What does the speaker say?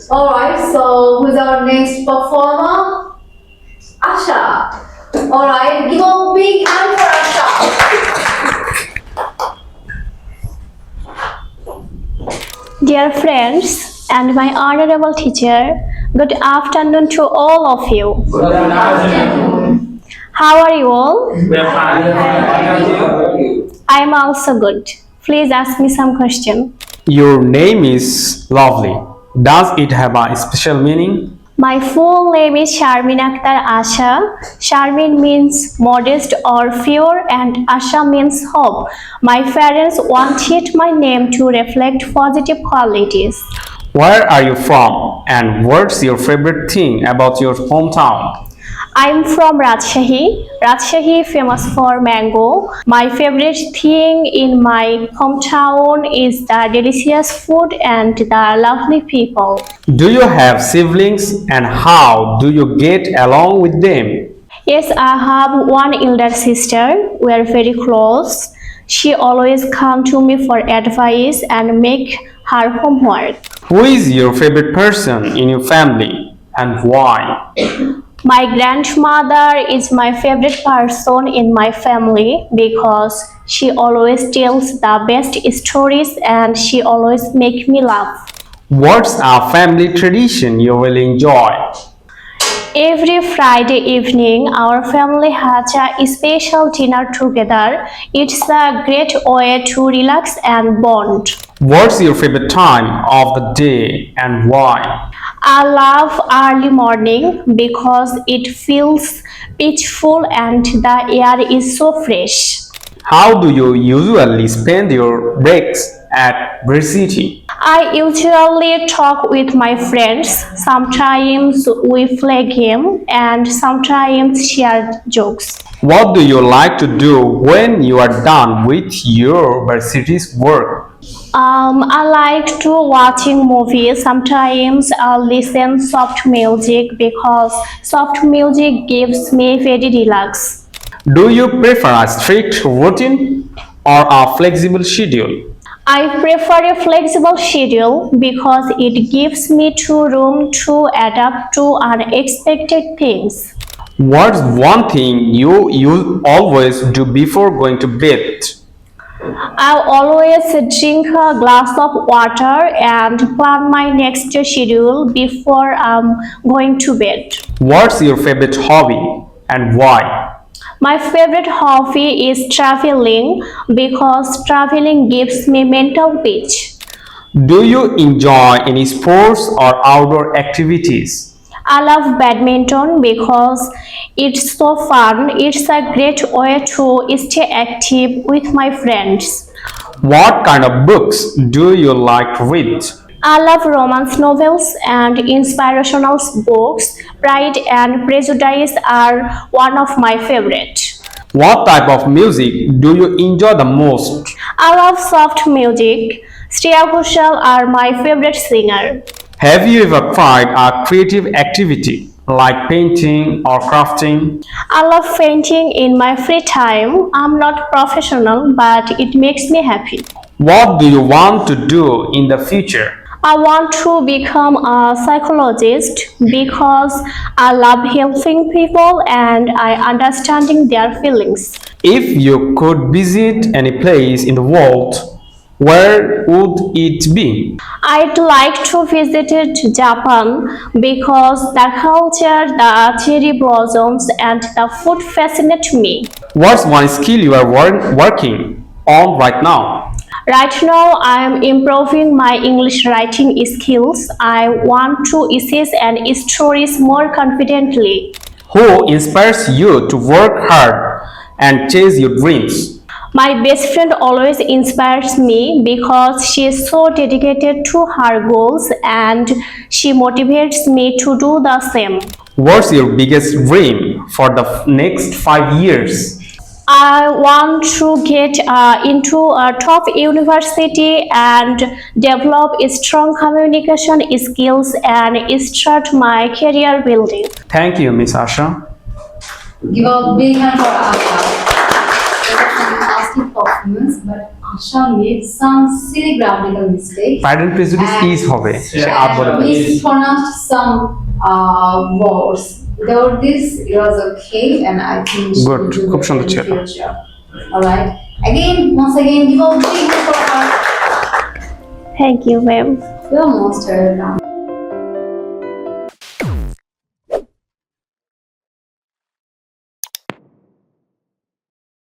Alright, so who's our next performer? Asha. Alright, give a big hand for Asha. Dear friends and my honorable teacher, good afternoon to all of you. Good afternoon. How are you all? We are fine. I am also good. Please ask me some question. Your name is lovely. Does it have a special meaning? My full name is Sharmin Akhtar Asha. Sharmin means modest or pure and Asha means hope. My parents wanted my name to reflect positive qualities. Where are you from? And what's your favorite thing about your hometown? I'm from Rajshahi. Rajshahi famous for mango. My favorite thing in my hometown is the delicious food and the lovely people. Do you have siblings and how do you get along with them? Yes, I have one elder sister. We are very close. She always comes to me for advice and make her homework. Who is your favorite person in your family and why? My grandmother is my favorite person in my family because she always tells the best stories and she always makes me laugh. What's a family tradition you will enjoy? Every Friday evening, our family has a special dinner together. It's a great way to relax and bond. What's your favorite time of the day and why? I love early morning because it feels peaceful and the air is so fresh. How do you usually spend your breaks at varsity? I usually talk with my friends. Sometimes we play game and sometimes share jokes. What do you like to do when you are done with your varsity's work? I like to watching movies. Sometimes I listen soft music because soft music gives me very relax. Do you prefer a strict routine or a flexible schedule? I prefer a flexible schedule because it gives me room to adapt to unexpected things. What's one thing you always do before going to bed? I always drink a glass of water and plan my next schedule before I'm going to bed. What's your favorite hobby and why? My favorite hobby is traveling because traveling gives me mental peace. Do you enjoy any sports or outdoor activities? I love badminton because it's so fun. It's a great way to stay active with my friends. What kind of books do you like to read? I love romance novels and inspirational books. Pride and Prejudice are one of my favorites. What type of music do you enjoy the most? I love soft music. Shreya Ghoshal are my favorite singer. Have you ever tried a creative activity like painting or crafting? I love painting in my free time. I'm not professional, but it makes me happy. What do you want to do in the future? I want to become a psychologist because I love helping people and I understanding their feelings. If you could visit any place in the world, where would it be? I'd like to visit Japan because the culture, the cherry blossoms, and the food fascinate me. What's one skill you are working on right now? Right now, I am improving my English writing skills. I want to essays and stories more confidently. Who inspires you to work hard and chase your dreams? My best friend always inspires me because she is so dedicated to her goals and she motivates me to do the same. What's your biggest dream for the next 5 years? I want to get into a top university and develop strong communication skills and start my career building. Thank you, Miss Asha. Give a big hand for Asha. It was a fantastic performance, but Asha made some silly grammatical mistakes. Pride and prejudice And- is হবে সে আর বলে and mispronounced some words. Without this, it was okay, and I think she Good. will do খুব better সুন্দর in the ছিল। future. All right. Once again, give a big hand for her. Thank you, ma'am. You're most welcome.